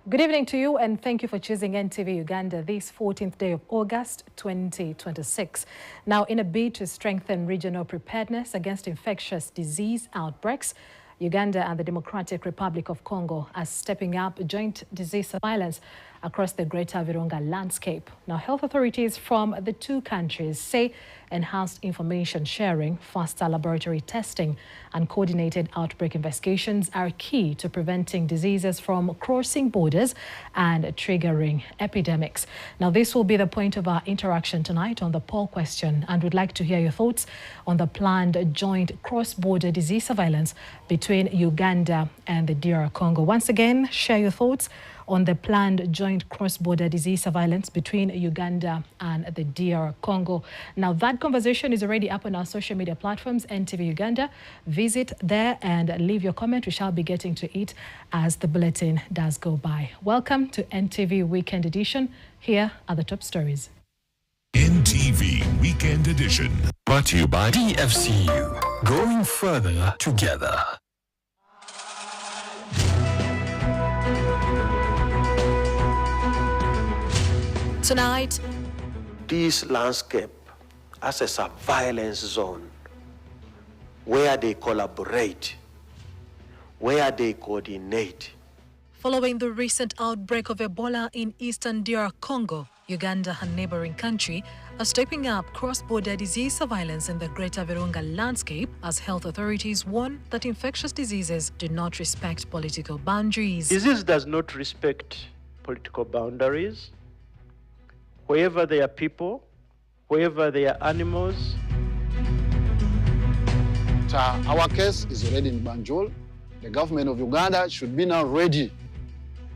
Good evening to you and thank you for choosing NTV Uganda this 14th day of August 2026. Now, in a bid to strengthen regional preparedness against infectious disease outbreaks, Uganda and the Democratic Republic of Congo are stepping up joint disease surveillance across the Greater Virunga landscape. Now, health authorities from the two countries say enhanced information sharing, faster laboratory testing, and coordinated outbreak investigations are key to preventing diseases from crossing borders and triggering epidemics. Now, this will be the point of our interaction tonight on the poll question, and we'd like to hear your thoughts on the planned joint cross-border disease surveillance between Uganda and the DR Congo. Once again, share your thoughts on the planned joint cross-border disease surveillance between Uganda and the DR Congo. Now, that conversation is already up on our social media platforms, NTV Uganda. Visit there and leave your comment. We shall be getting to it as the bulletin does go by. Welcome to NTV Weekend Edition. Here are the top stories. NTV Weekend Edition. Brought to you by DFCU. Going further together. Tonight, this landscape as a surveillance zone where they collaborate, where they coordinate. Following the recent outbreak of Ebola in eastern DR Congo, Uganda and neighboring country are stepping up cross-border disease surveillance in the Greater Virunga landscape as health authorities warn that infectious diseases do not respect political boundaries. Disease does not respect political boundaries. Wherever there are people, wherever there are animals. Our case is already in Banjul. The government of Uganda should be now ready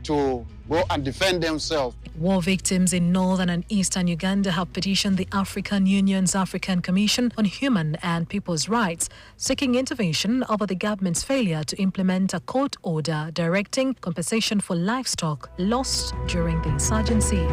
to go and defend themselves. War victims in northern and eastern Uganda have petitioned the African Union's African Commission on Human and People's Rights, seeking intervention over the government's failure to implement a court order directing compensation for livestock lost during the insurgency.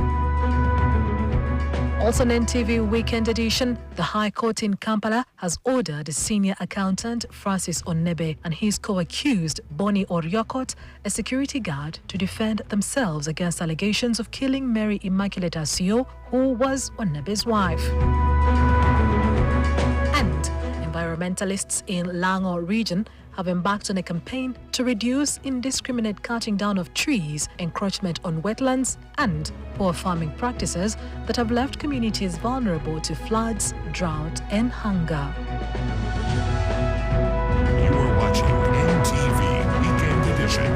Also on NTV Weekend Edition, the High Court in Kampala has ordered a senior accountant, Francis Onebe, and his co-accused, Bonnie Oryokot, a security guard, to defend themselves against allegations of killing Mary Immaculate Asio, who was Onebe's wife. And environmentalists in Lango region have embarked on a campaign to reduce indiscriminate cutting down of trees, encroachment on wetlands, and poor farming practices that have left communities vulnerable to floods, drought, and hunger. You are watching NTV Weekend Edition.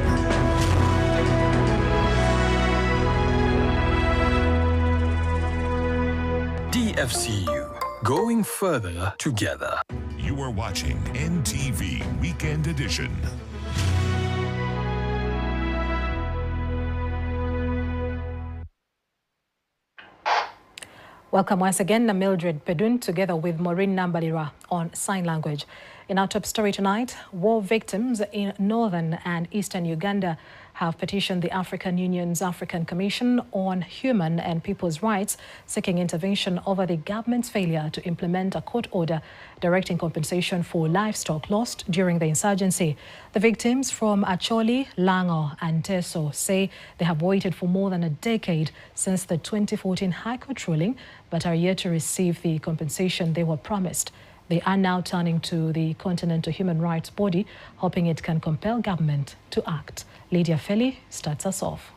DFCU. Going further together. You are watching NTV Weekend Edition. Welcome once again, Mildred Pedun, together with Maureen Nambalira on sign language. In our top story tonight, war victims in northern and eastern Uganda have petitioned the African Union's African Commission on Human and People's Rights, seeking intervention over the government's failure to implement a court order directing compensation for livestock lost during the insurgency. The victims from Acholi, Lango and Teso say they have waited for more than a decade since the 2014 High Court ruling, but are yet to receive the compensation they were promised. They are now turning to the Continental Human Rights Body, hoping it can compel government to act. Lydia Feli starts us off.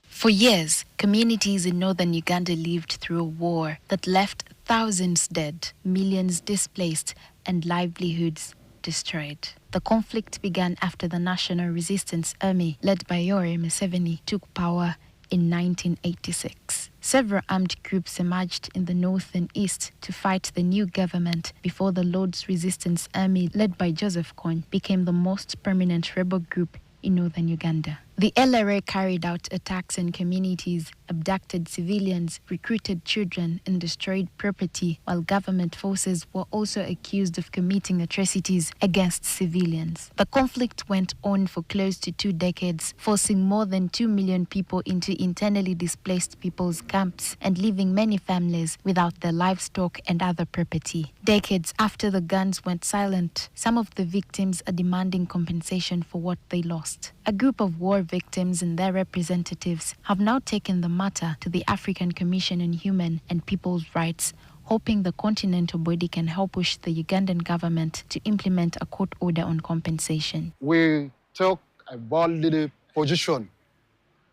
For years, communities in northern Uganda lived through a war that left thousands dead, millions displaced, and livelihoods destroyed. The conflict began after the National Resistance Army, led by Yoweri Museveni, took power in 1986. Several armed groups emerged in the north and east to fight the new government before the Lord's Resistance Army, led by Joseph Kony, became the most permanent rebel group in northern Uganda. The LRA carried out attacks on communities, abducted civilians, recruited children, and destroyed property, while government forces were also accused of committing atrocities against civilians. The conflict went on for close to 2 decades, forcing more than 2 million people into internally displaced people's camps and leaving many families without their livestock and other property. Decades after the guns went silent, some of the victims are demanding compensation for what they lost. A group of war victims and their representatives have now taken the matter to the African Commission on Human and People's Rights, hoping the continental body can help push the Ugandan government to implement a court order on compensation. We took a bold position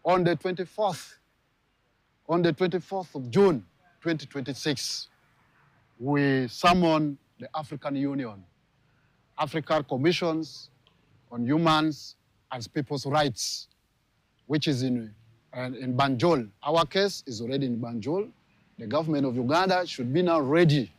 on the 24th of June 2026. We summoned the African Union, African Commissions on Humans and People's Rights, which is in Banjul. Our case is already in Banjul. The government of Uganda should be now ready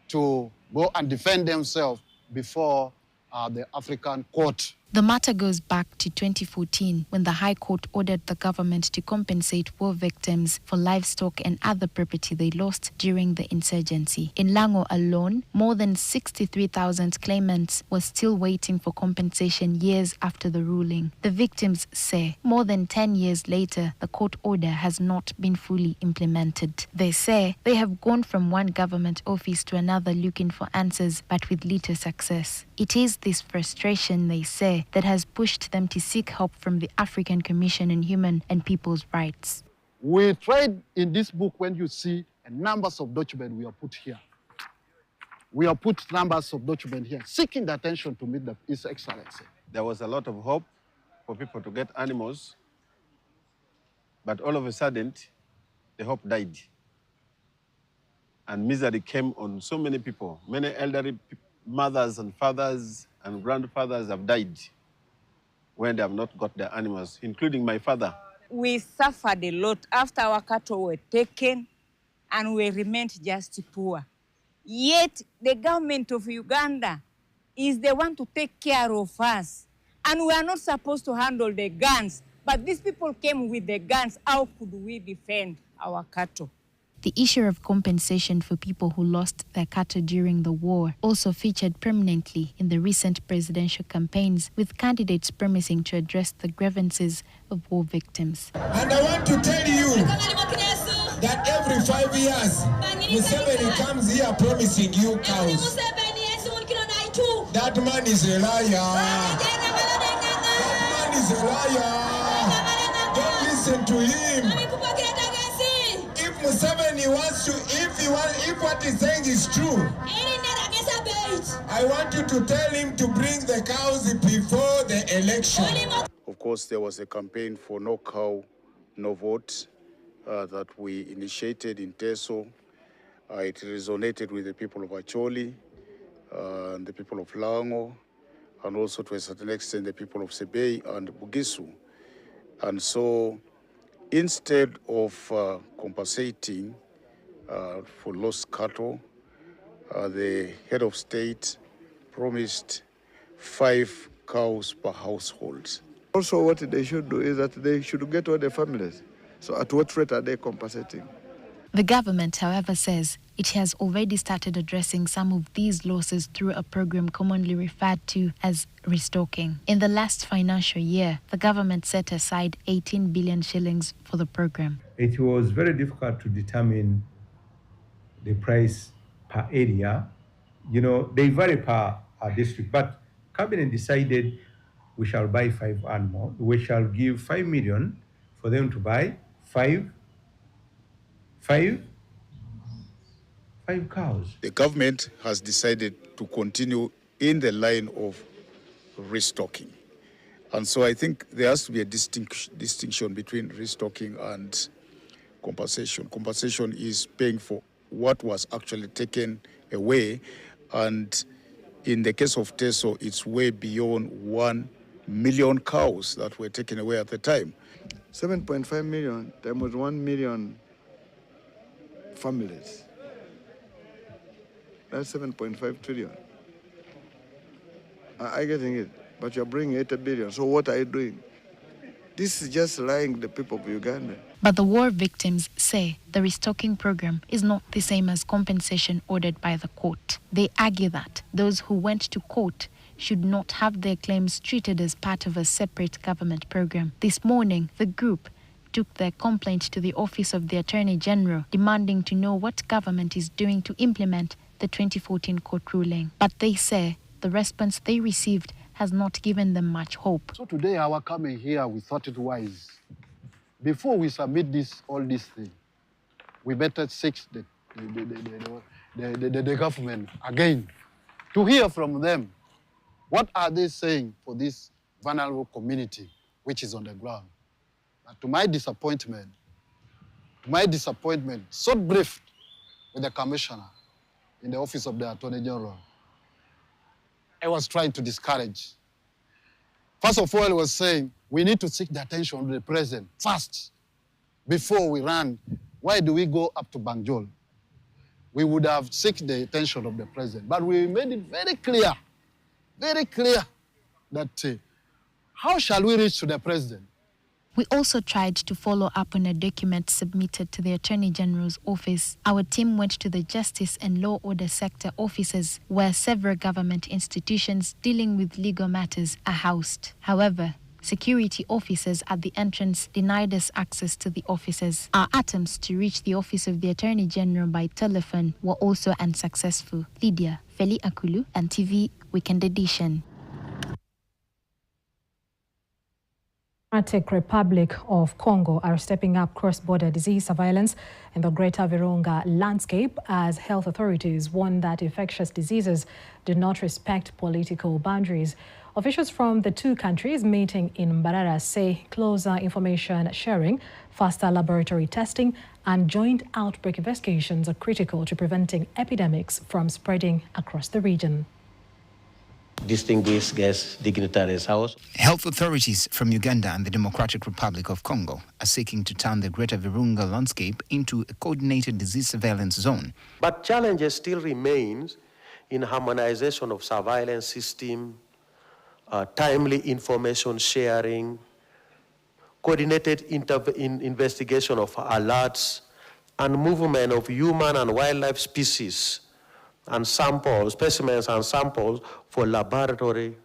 to go and defend themselves before the African court. The matter goes back to 2014 when the High Court ordered the government to compensate war victims for livestock and other property they lost during the insurgency. In Lango alone, more than 63,000 claimants were still waiting for compensation years after the ruling. The victims say more than 10 years later, the court order has not been fully implemented. They say they have gone from one government office to another looking for answers, but with little success. It is this frustration, they say, that has pushed them to seek help from the African Commission on Human and People's Rights. We tried in this book, when you see numbers of documents we have put here. We have put numbers of documents here, seeking the attention to meet His Excellency. There was a lot of hope for people to get animals, but all of a sudden, the hope died. And misery came on so many people. Many elderly mothers and fathers and grandfathers have died when they have not got their animals, including my father. We suffered a lot after our cattle were taken and we remained just poor. Yet the government of Uganda is the one to take care of us. And we are not supposed to handle the guns, but these people came with the guns. How could we defend our cattle? The issue of compensation for people who lost their cattle during the war also featured prominently in the recent presidential campaigns, with candidates promising to address the grievances of war victims. And I want to tell you that every 5 years, Museveni comes here promising you cows. That man is a liar. That man is a liar. Don't listen to him. Museveni wants to, if what he's saying is true, I want you to tell him to bring the cows before the election. Of course, there was a campaign for no cow, no vote that we initiated in Teso. It resonated with the people of Acholi, and the people of Lango, and also to a certain extent the people of Sebei and Bugisu. And so, instead of compensating for lost cattle, the head of state promised 5 cows per household. Also, what they should do is that they should get all the families. So at what rate are they compensating? The government, however, says it has already started addressing some of these losses through a program commonly referred to as restocking. In the last financial year, the government set aside 18 billion shillings for the program. It was very difficult to determine the price per area. You know, they vary per district, but cabinet decided we shall buy 5 animals. We shall give 5 million for them to buy five cows. The government has decided to continue in the line of restocking. And so I think there has to be a distinction between restocking and compensation. Compensation is paying for what was actually taken away. And in the case of Teso, it's way beyond 1 million cows that were taken away at the time. 7.5 million times 1 million families. That's 7.5 trillion. I'm getting it, but you're bringing 80 billion. So what are you doing? This is just lying the people of Uganda. But the war victims say the restocking program is not the same as compensation ordered by the court. They argue that those who went to court should not have their claims treated as part of a separate government program. This morning, the group took their complaint to the Office of the Attorney General, demanding to know what government is doing to implement the 2014 court ruling. But they say the response they received has not given them much hope. So today, our coming here, we thought it wise. Before we submit all this thing, we better seek the government again to hear from them. What are they saying for this vulnerable community which is on the ground? But to my disappointment, so briefed with the commissioner in the Office of the Attorney General, I was trying to discourage. First of all, I was saying, we need to seek the attention of the president first before we run. Why do we go up to Banjul? We would have sought the attention of the president. But we made it very clear that how shall we reach to the president? We also tried to follow up on a document submitted to the Attorney General's office. Our team went to the Justice and Law Order Sector offices, where several government institutions dealing with legal matters are housed. However, security officers at the entrance denied us access to the offices. Our attempts to reach the Office of the Attorney General by telephone were also unsuccessful. Lydia Feli Akulu, NTV Weekend Edition. Democratic Republic of Congo are stepping up cross-border disease surveillance in the Greater Virunga landscape as health authorities warn that infectious diseases do not respect political boundaries. Officials from the two countries meeting in Mbarara say closer information sharing, faster laboratory testing, and joint outbreak investigations are critical to preventing epidemics from spreading across the region. Distinguished guests, dignitaries, House. Health authorities from Uganda and the Democratic Republic of Congo are seeking to turn the Greater Virunga landscape into a coordinated disease surveillance zone. But challenges still remains in harmonization of surveillance system, timely information sharing, coordinated investigation of alerts, and movement of human and wildlife species and samples, specimens and samples for laboratory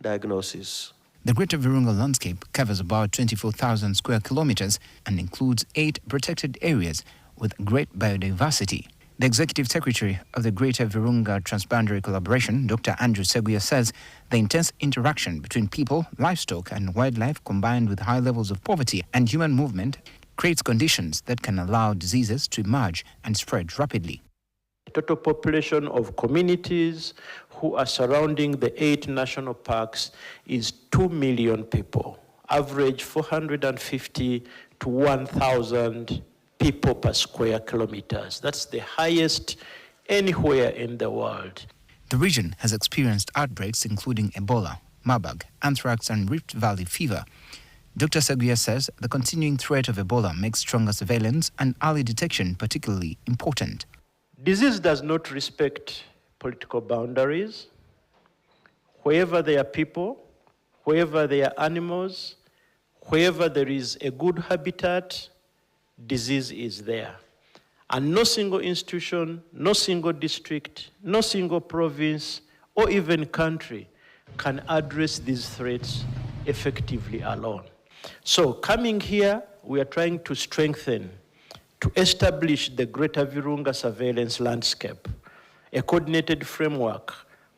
diagnosis. The Greater Virunga landscape covers about 24,000 square kilometers and includes 8 protected areas with great biodiversity. The Executive Secretary of the Greater Virunga Transboundary Collaboration, Dr. Andrew Seguya, says the intense interaction between people, livestock and wildlife combined with high levels of poverty and human movement creates conditions that can allow diseases to emerge and spread rapidly. Total population of communities who are surrounding the 8 national parks is 2 million people, average 450 to 1,000 people per square kilometers. That's the highest anywhere in the world. The region has experienced outbreaks including Ebola, Marburg, anthrax and Rift Valley fever. Dr. Seguya says the continuing threat of Ebola makes stronger surveillance and early detection particularly important. Disease does not respect political boundaries. Wherever there are people, wherever there are animals, wherever there is a good habitat, disease is there. And no single institution, no single district, no single province, or even country can address these threats effectively alone. So coming here, we are trying to strengthen, to establish the Greater Virunga surveillance landscape, a coordinated framework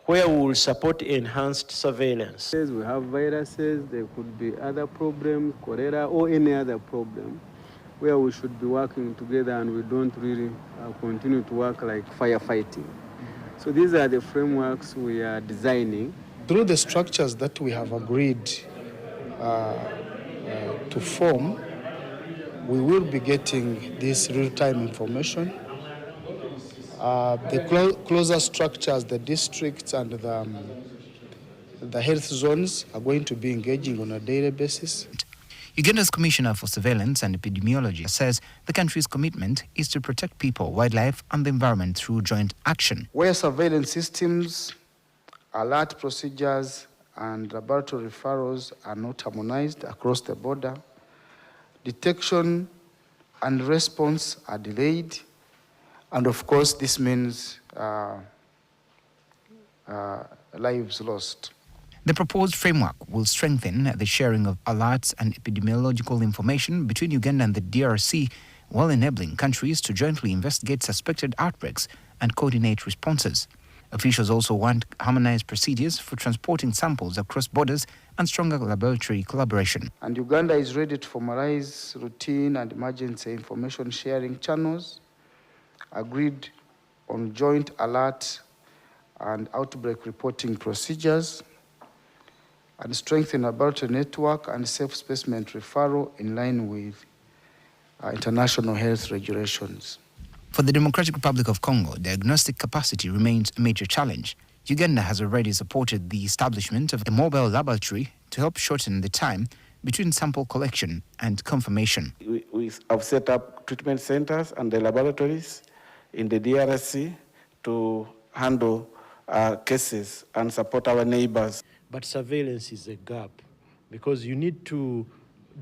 where we will support enhanced surveillance. We have viruses, there could be other problems, cholera or any other problem, where we should be working together and we don't really continue to work like firefighting. So these are the frameworks we are designing. Through the structures that we have agreed to form, we will be getting this real-time information. The closer structures, the districts and the health zones are going to be engaging on a daily basis. Uganda's Commissioner for Surveillance and Epidemiology says the country's commitment is to protect people, wildlife and the environment through joint action. Where surveillance systems, alert procedures and laboratory referrals are not harmonized across the border. Detection and response are delayed. And of course, this means lives lost. The proposed framework will strengthen the sharing of alerts and epidemiological information between Uganda and the DRC, while enabling countries to jointly investigate suspected outbreaks and coordinate responses. Officials also want harmonized procedures for transporting samples across borders and stronger laboratory collaboration. And Uganda is ready to formalize routine and emergency information sharing channels, agreed on joint alert and outbreak reporting procedures, and strengthen laboratory network and safe specimen referral in line with international health regulations. For the Democratic Republic of Congo, diagnostic capacity remains a major challenge. Uganda has already supported the establishment of a mobile laboratory to help shorten the time between sample collection and confirmation. We have set up treatment centers and the laboratories in the DRC to handle cases and support our neighbors. But surveillance is a gap because you need to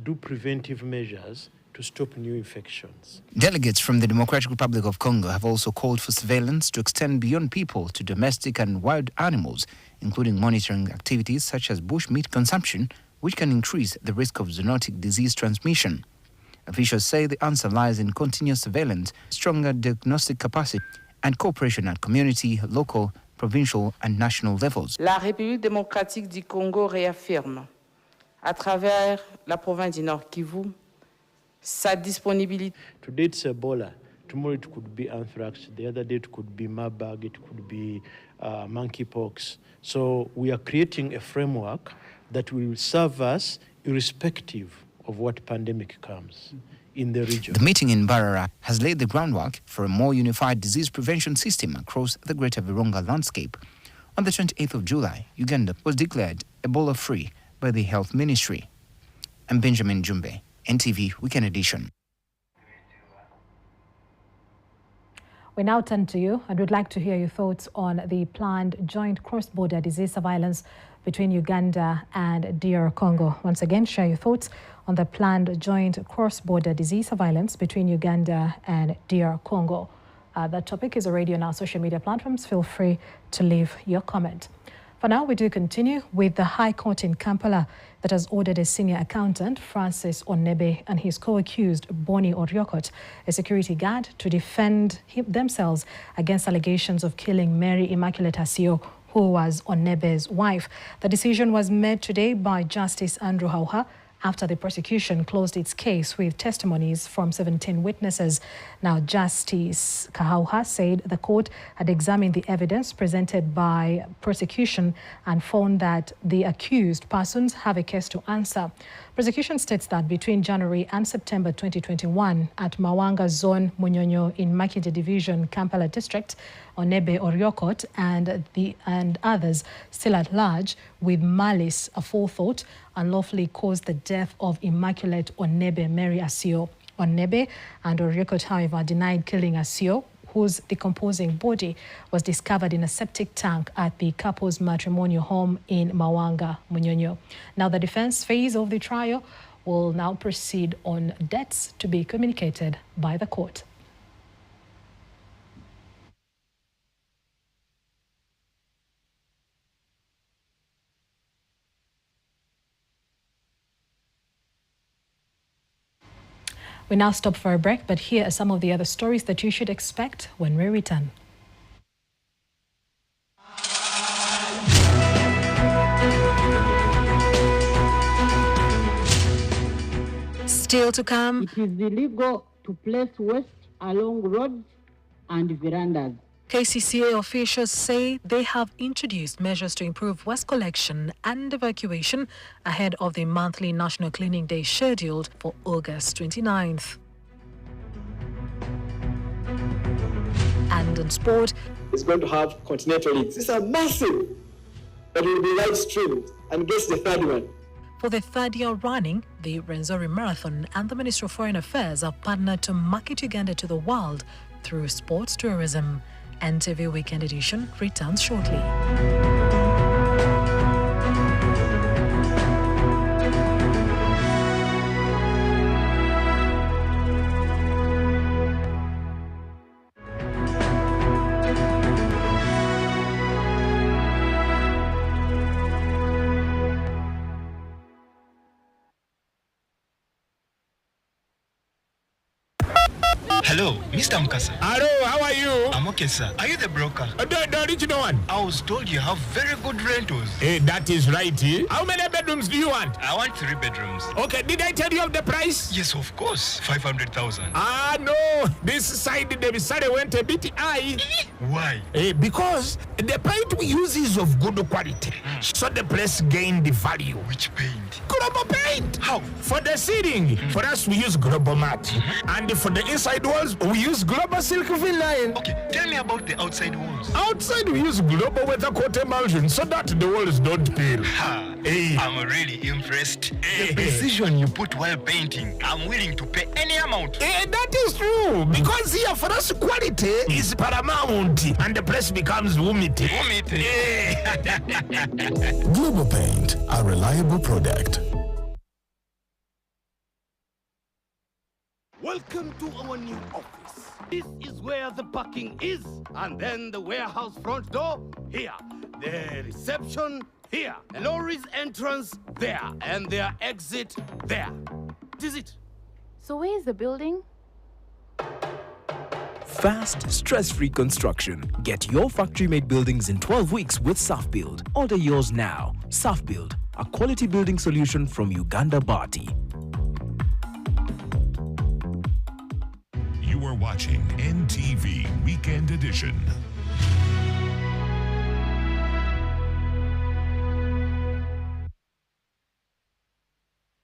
do preventive measures to stop new infections. Delegates from the Democratic Republic of Congo have also called for surveillance to extend beyond people to domestic and wild animals, including monitoring activities such as bush meat consumption, which can increase the risk of zoonotic disease transmission. Officials say the answer lies in continuous surveillance, stronger diagnostic capacity, and cooperation at community, local, provincial, and national levels. La République démocratique du Congo réaffirme, à travers la province du Nord Kivu, sa disponibilité. Today it's Ebola. Tomorrow it could be anthrax. The other day it could be Marburg. It could be monkeypox. So we are creating a framework that will serve us irrespective of what pandemic comes in the region. The meeting in Mbarara has laid the groundwork for a more unified disease prevention system across the Greater Virunga landscape. On the 28th of July, Uganda was declared Ebola-free by the Health Ministry. I'm Benjamin Jumbe, NTV Weekend Edition. We now turn to you and would like to hear your thoughts on the planned joint cross-border disease surveillance between Uganda and DR Congo. Once again, share your thoughts on the planned joint cross-border disease surveillance between Uganda and DR Congo. That topic is already on our social media platforms. Feel free to leave your comment. For now, we do continue with the High Court in Kampala that has ordered a senior accountant, Francis Onebe, and his co-accused, Bonnie Oriokot, a security guard, to defend themselves against allegations of killing Mary Immaculate Asio, who was Onebe's wife. The decision was made today by Justice Andrew Hauha after the prosecution closed its case with testimonies from 17 witnesses. Now, Justice Kahauha said the court had examined the evidence presented by prosecution and found that the accused persons have a case to answer. Prosecution states that between January and September 2021 at Mawanga Zone, Munyonyo in Makinde Division, Kampala District, Onebe Oriokot and others still at large with malice aforethought unlawfully caused the death of Immaculate Onebe Mary Asio. Onebe and Oriokot, however, denied killing Asio, whose decomposing body was discovered in a septic tank at the couple's matrimonial home in Mawanga, Munyonyo. Now, the defense phase of the trial will now proceed on debts to be communicated by the court. We now stop for a break, but here are some of the other stories that you should expect when we return. Still to come. It is illegal to place waste along roads and verandas. KCCA officials say they have introduced measures to improve waste collection and evacuation ahead of the monthly National Cleaning Day scheduled for August 29th. And in sport, it's going to have continental leagues. These are massive, but it will be live streamed. And guess the third one. For the third year running, the Rwenzori Marathon and the Ministry of Foreign Affairs have partnered to market Uganda to the world through sports tourism. NTV Weekend Edition returns shortly. Hello, Mr. Mukasa. Hello, how are you? I'm okay, sir. Are you the broker? The original one. I was told you have very good rentals. That is right. How many bedrooms do you want? I want 3 bedrooms. Okay, did I tell you of the price? Yes, of course. 500,000. No. This side, the salary went a bit high. Why? Because the paint we use is of good quality. So the place gained the value. Which paint? Global paint. How? For the ceiling, for us we use Global Mat. And for the inside walls, we use Global Silk Vinyl. Okay, tell me about the outside walls. Outside we use Global Weather Coat Emulsion so that the walls don't peel. I'm really impressed. The precision you put while painting, I'm willing to pay any amount. That is true, because here for us quality is paramount and the place becomes umiti. Global Paint, a reliable product. Welcome to our new office. This is where the parking is, and then the warehouse front door, here. The reception, here. The lorry's entrance, there. And their exit, there. What is it? So where is the building? Fast, stress-free construction. Get your factory-made buildings in 12 weeks with SafBuild. Order yours now. SafBuild, a quality building solution from Uganda Bati. You are watching NTV Weekend Edition.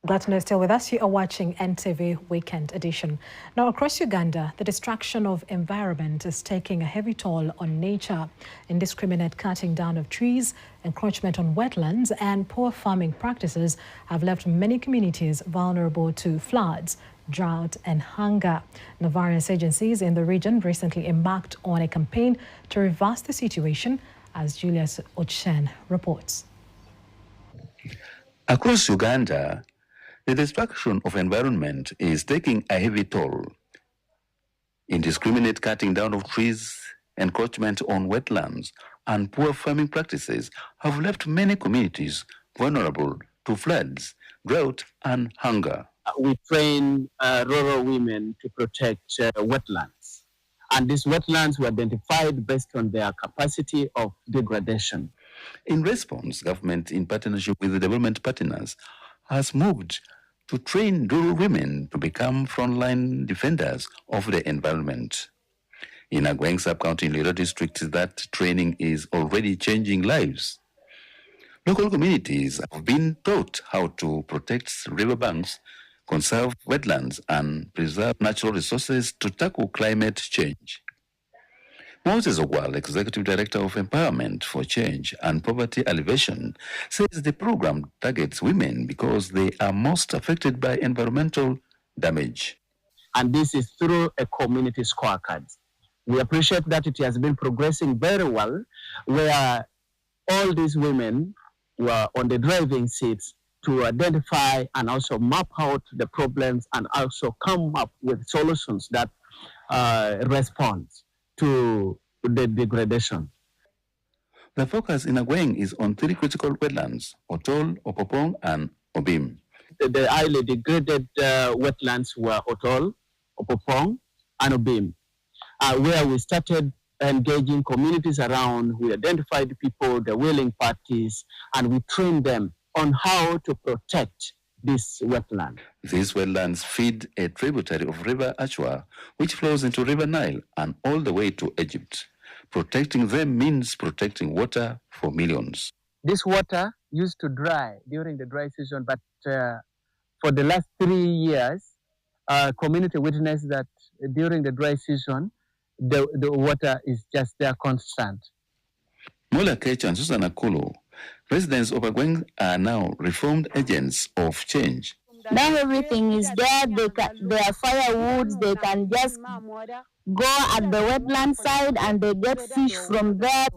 Glad to know you're still with us. You are watching NTV Weekend Edition. Now, across Uganda, the destruction of environment is taking a heavy toll on nature. Indiscriminate cutting down of trees, encroachment on wetlands, and poor farming practices have left many communities vulnerable to floods, drought, and hunger. Now, various agencies in the region recently embarked on a campaign to reverse the situation, as Julius Ochen reports. Across Uganda, the destruction of environment is taking a heavy toll. Indiscriminate cutting down of trees, encroachment on wetlands, and poor farming practices have left many communities vulnerable to floods, drought, and hunger. We train rural women to protect wetlands. And these wetlands were identified based on their capacity of degradation. In response, government, in partnership with the development partners, has moved to train rural women to become frontline defenders of the environment. In Agweng sub-county in Lira district, that training is already changing lives. Local communities have been taught how to protect riverbanks, conserve wetlands, and preserve natural resources to tackle climate change. Moses Ogwal, Executive Director of Empowerment for Change and Poverty Alleviation, says the program targets women because they are most affected by environmental damage. And this is through a community scorecard. We appreciate that it has been progressing very well, where all these women were on the driving seats to identify and also map out the problems and also come up with solutions that respond to the degradation. The focus in Agweng is on 3 critical wetlands, Otol, Opopong, and Obim. The highly degraded wetlands were Otol, Opopong, and Obim, where we started engaging communities around. We identified people, the willing parties, and we trained them on how to protect this wetland. These wetlands feed a tributary of River Achua, which flows into River Nile and all the way to Egypt. Protecting them means protecting water for millions. This water used to dry during the dry season, but for the last 3 years, community witnessed that during the dry season, the water is just there constant. Mola Kech and Susan Akulu, residents of Agweng, are now reformed agents of change. Now everything is there. There are firewoods. They can just go at the wetland side and they get fish from there.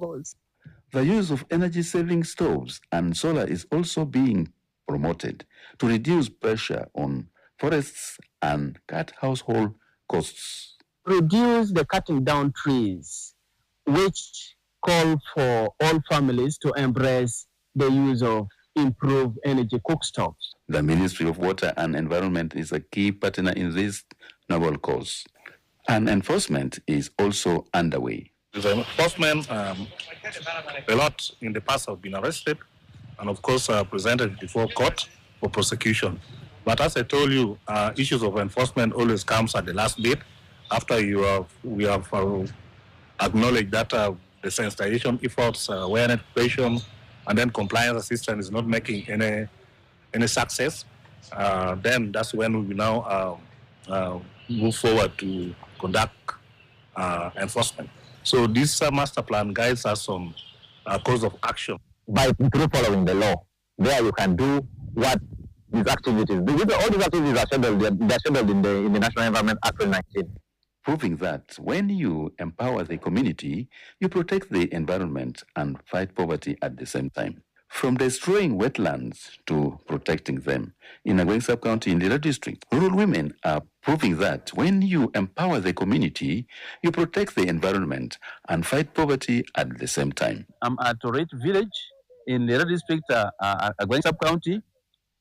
The use of energy-saving stoves and solar is also being promoted to reduce pressure on forests and cut household costs. Reduce the cutting down trees, which call for all families to embrace the use of improved energy cookstoves. The Ministry of Water and Environment is a key partner in this noble cause. and enforcement is also underway. The enforcement, a lot in the past have been arrested and of course presented before court for prosecution. But as I told you, issues of enforcement always comes at the last bit after we have acknowledged that the sensitization efforts, awareness creation, and then compliance assistance is not making any success. Then that's when we now move forward to conduct enforcement. So this master plan guides us on course of action. By through following the law, there you can do what these activities. All these activities are scheduled. They're scheduled in the National Environment Act 2019. Proving that when you empower the community, you protect the environment and fight poverty at the same time. From destroying wetlands to protecting them. In Agweng Sub-County in Lira District, rural women are proving that when you empower the community, you protect the environment and fight poverty at the same time. I'm at Orate Village in Lira District, Agweng Sub-County,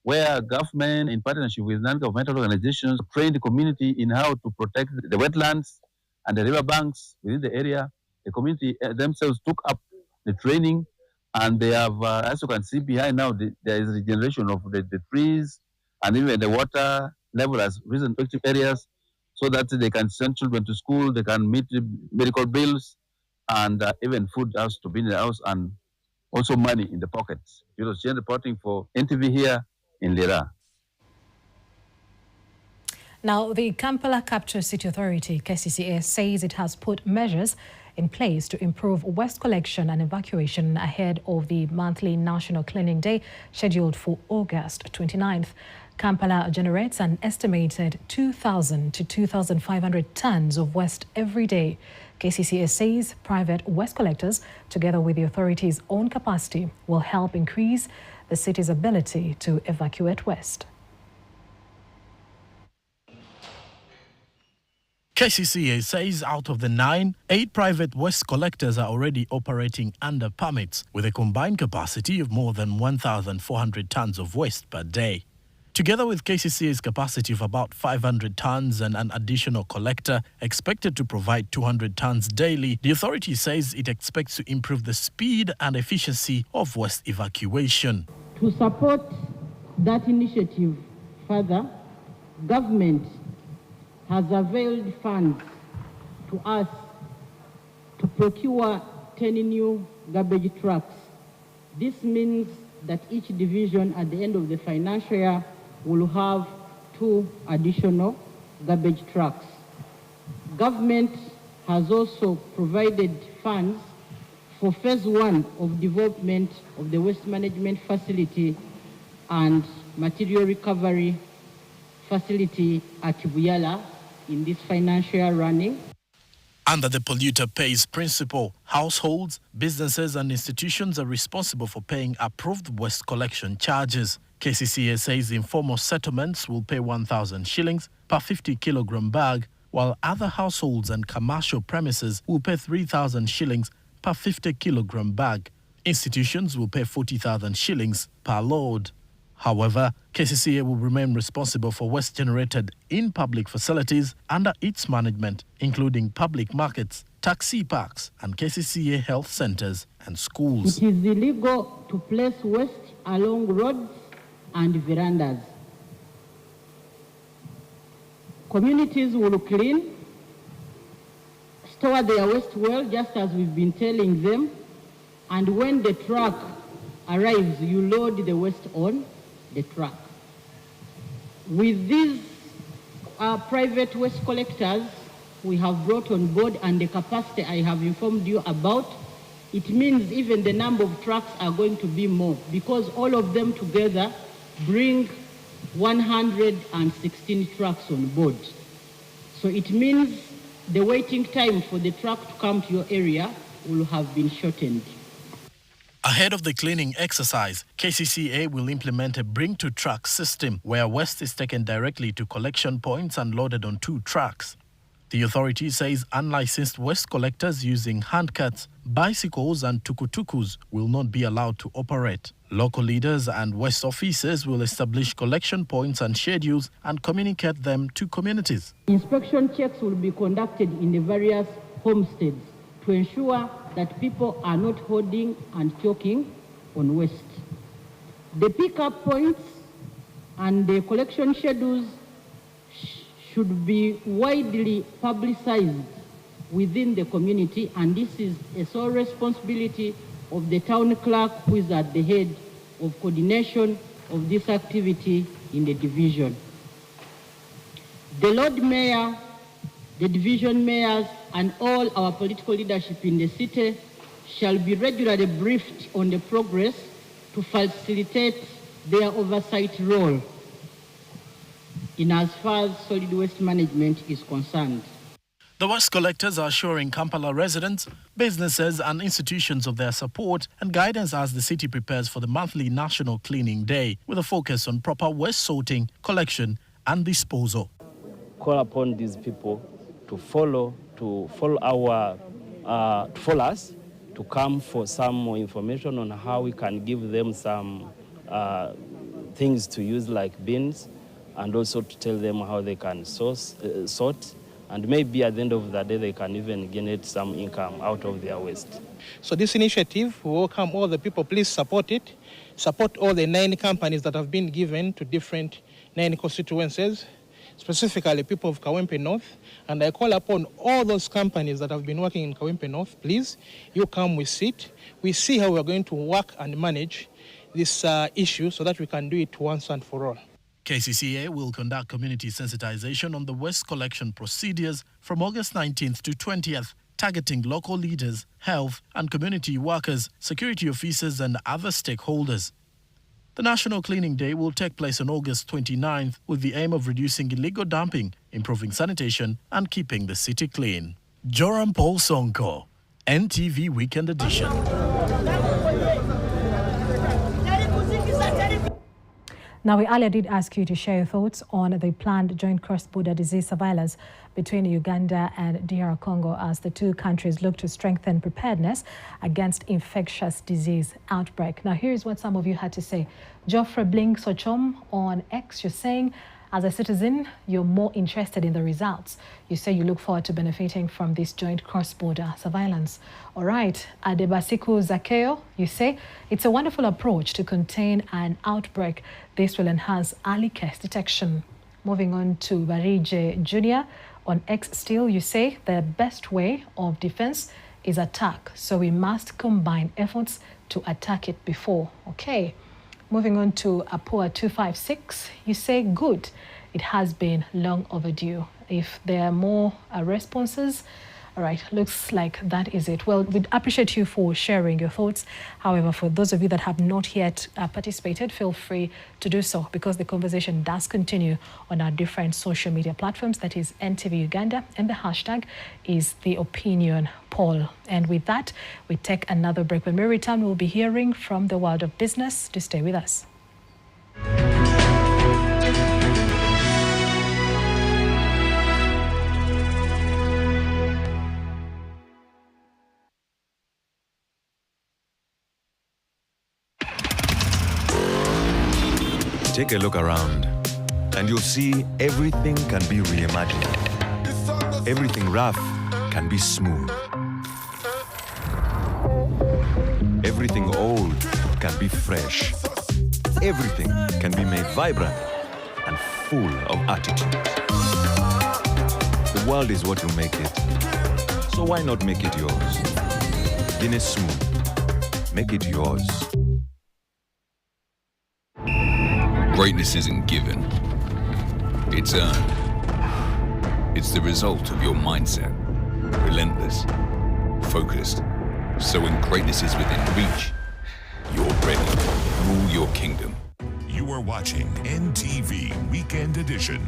where government, in partnership with non-governmental organizations, train the community in how to protect the wetlands and the riverbanks within the area. The community themselves took up the training, and they have, as you can see behind now, there is regeneration of the trees, and even the water level has risen to active areas, so that they can send children to school, they can meet medical bills, and even food has to be in the house, and also money in the pockets. You know, Jen reporting for NTV here in Lira. Now, the Kampala Capital City Authority, KCCA, says it has put measures in place to improve waste collection and evacuation ahead of the monthly National Cleaning Day scheduled for August 29th. Kampala generates an estimated 2,000 to 2,500 tons of waste every day. KCCA says private waste collectors, together with the authority's own capacity, will help increase the city's ability to evacuate waste. KCCA says out of the 9, 8 private waste collectors are already operating under permits with a combined capacity of more than 1,400 tons of waste per day. Together with KCCA's capacity of about 500 tons and an additional collector expected to provide 200 tons daily, the authority says it expects to improve the speed and efficiency of waste evacuation. To support that initiative further, government has availed funds to us to procure 10 new garbage trucks. This means that each division at the end of the financial year will have 2 additional garbage trucks. Government has also provided funds for phase 1 of development of the waste management facility and material recovery facility at Buyala in this financial year running. Under the polluter pays principle, households, businesses and institutions are responsible for paying approved waste collection charges. KCCA says informal settlements will pay 1,000 shillings per 50 kilogram bag, while other households and commercial premises will pay 3,000 shillings per 50 kilogram bag. Institutions will pay 40,000 shillings per load. However, KCCA will remain responsible for waste generated in public facilities under its management, including public markets, taxi parks, and KCCA health centers and schools. It is illegal to place waste along roads and verandas. Communities will clean, store their waste well, just as we've been telling them, and when the truck arrives, you load the waste on the truck. With these private waste collectors we have brought on board and the capacity I have informed you about, it means even the number of trucks are going to be more, because all of them together bring 116 trucks on board. So it means the waiting time for the truck to come to your area will have been shortened. Ahead of the cleaning exercise, KCCA will implement a bring-to-truck system where waste is taken directly to collection points and loaded on 2 trucks. The authority says unlicensed waste collectors using handcarts, bicycles and tukutukus will not be allowed to operate. Local leaders and waste officers will establish collection points and schedules and communicate them to communities. Inspection checks will be conducted in the various homesteads to ensure that people are not hoarding and choking on waste. The pickup points and the collection schedules should be widely publicized within the community, and this is a sole responsibility of the town clerk, who is at the head of coordination of this activity in the division. The Lord Mayor, the division mayors, and all our political leadership in the city shall be regularly briefed on the progress to facilitate their oversight role in as far as solid waste management is concerned. The waste collectors are assuring Kampala residents, businesses and institutions of their support and guidance as the city prepares for the monthly National Cleaning Day, with a focus on proper waste sorting, collection and disposal. Call upon these people to follow us, to come for some more information on how we can give them some things to use like bins, and also to tell them how they can sort, and maybe at the end of the day they can even generate some income out of their waste. So this initiative, we welcome all the people. Please support it. Support all the 9 companies that have been given to different 9 constituencies, specifically people of Kawempe North. And I call upon all those companies that have been working in Kawempe North, please, you come, we sit, we see how we're going to work and manage this issue so that we can do it once and for all. KCCA will conduct community sensitization on the waste collection procedures from August 19th to 20th, targeting local leaders, health and community workers, security officers and other stakeholders. The National Cleaning Day will take place on August 29th with the aim of reducing illegal dumping, improving sanitation and keeping the city clean. Joram Paul Sonko, NTV Weekend Edition. Now, we earlier did ask you to share your thoughts on the planned joint cross-border disease surveillance between Uganda and DR Congo as the two countries look to strengthen preparedness against infectious disease outbreak. Now, here's what some of you had to say. Geoffrey Bling Sochom on X, you're saying, as a citizen, you're more interested in the results. You say you look forward to benefiting from this joint cross-border surveillance. All right, Adebasiku Zakeo, you say, it's a wonderful approach to contain an outbreak. This will enhance early case detection. Moving on to Barije Jr. on X still, you say the best way of defense is attack. So we must combine efforts to attack it before. Okay. Moving on to Apua 256, you say good. It has been long overdue. If there are more responses, all right, looks like that is it. Well, we'd appreciate you for sharing your thoughts. However, for those of you that have not yet participated, feel free to do so because the conversation does continue on our different social media platforms. That is NTV Uganda, and the hashtag is the opinion poll. And with that, we take another break. When we return, we'll be hearing from the world of business. To stay with us. Take a look around and you'll see everything can be reimagined. Everything rough can be smooth. Everything old can be fresh. Everything can be made vibrant and full of attitude. The world is what you make it. So why not make it yours? Guinness Smooth. Make it yours. Greatness isn't given, it's earned. It's the result of your mindset. Relentless, focused. So when greatness is within reach, you're ready. Rule your kingdom. You are watching NTV Weekend Edition.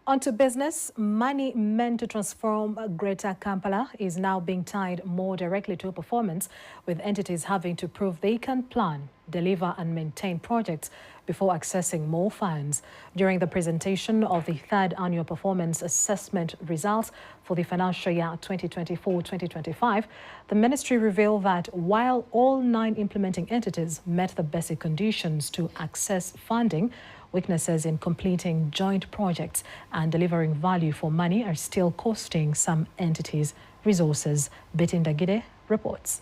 On to business. Money meant to transform Greater Kampala is now being tied more directly to performance, with entities having to prove they can plan, deliver and maintain projects before accessing more funds. During the presentation of the third annual performance assessment results for the financial year 2024-2025, the ministry revealed that while all 9 implementing entities met the basic conditions to access funding, weaknesses in completing joint projects and delivering value for money are still costing some entities resources. Betty Ndagide reports.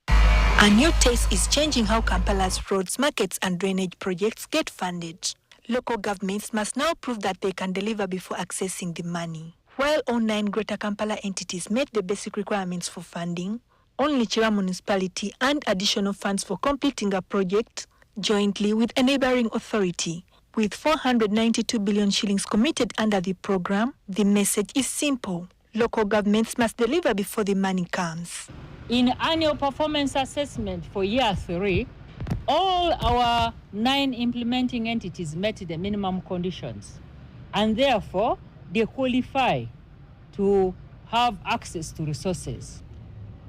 A new taste is changing how Kampala's roads, markets and drainage projects get funded. Local governments must now prove that they can deliver before accessing the money. While all 9 Greater Kampala entities met the basic requirements for funding, only Chira municipality earned additional funds for completing a project jointly with a neighboring authority. With 492 billion shillings committed under the program, the message is simple. Local governments must deliver before the money comes. In annual performance assessment for year 3, all our 9 implementing entities met the minimum conditions, and therefore they qualify to have access to resources.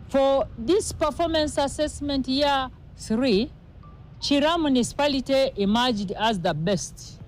For this performance assessment year 3, Chira municipality emerged as the best,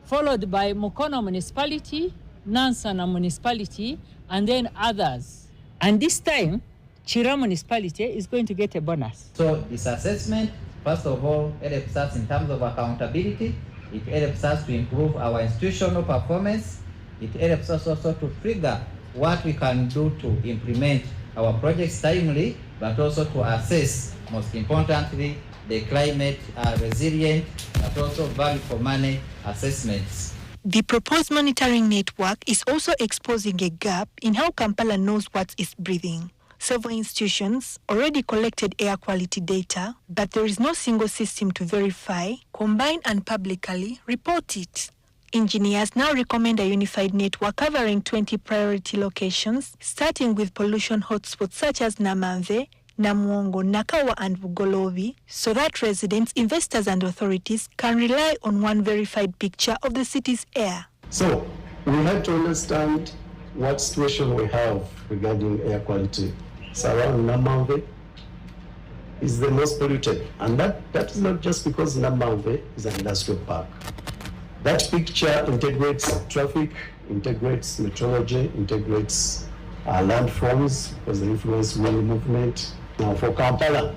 followed by Mukono municipality, Nansana municipality, and then others. And this time, Chira municipality is going to get a bonus. So this assessment, first of all, helps us in terms of accountability. It helps us to improve our institutional performance. It helps us also to trigger what we can do to implement our projects timely, but also to assess, most importantly, the climate resilient, but also value for money assessments. The proposed monitoring network is also exposing a gap in how Kampala knows what is breathing. Several institutions already collected air quality data, but there is no single system to verify, combine and publicly report it. Engineers now recommend a unified network covering 20 priority locations, starting with pollution hotspots such as Namanve, Namuongo, Nakawa and Bugolobi, so that residents, investors and authorities can rely on one verified picture of the city's air. So we had to understand what situation we have regarding air quality. So around Namanve is the most polluted, and that is not just because Namanve is an industrial park. That picture integrates traffic, integrates meteorology, integrates landforms because they influence wind movement. Now for Kampala,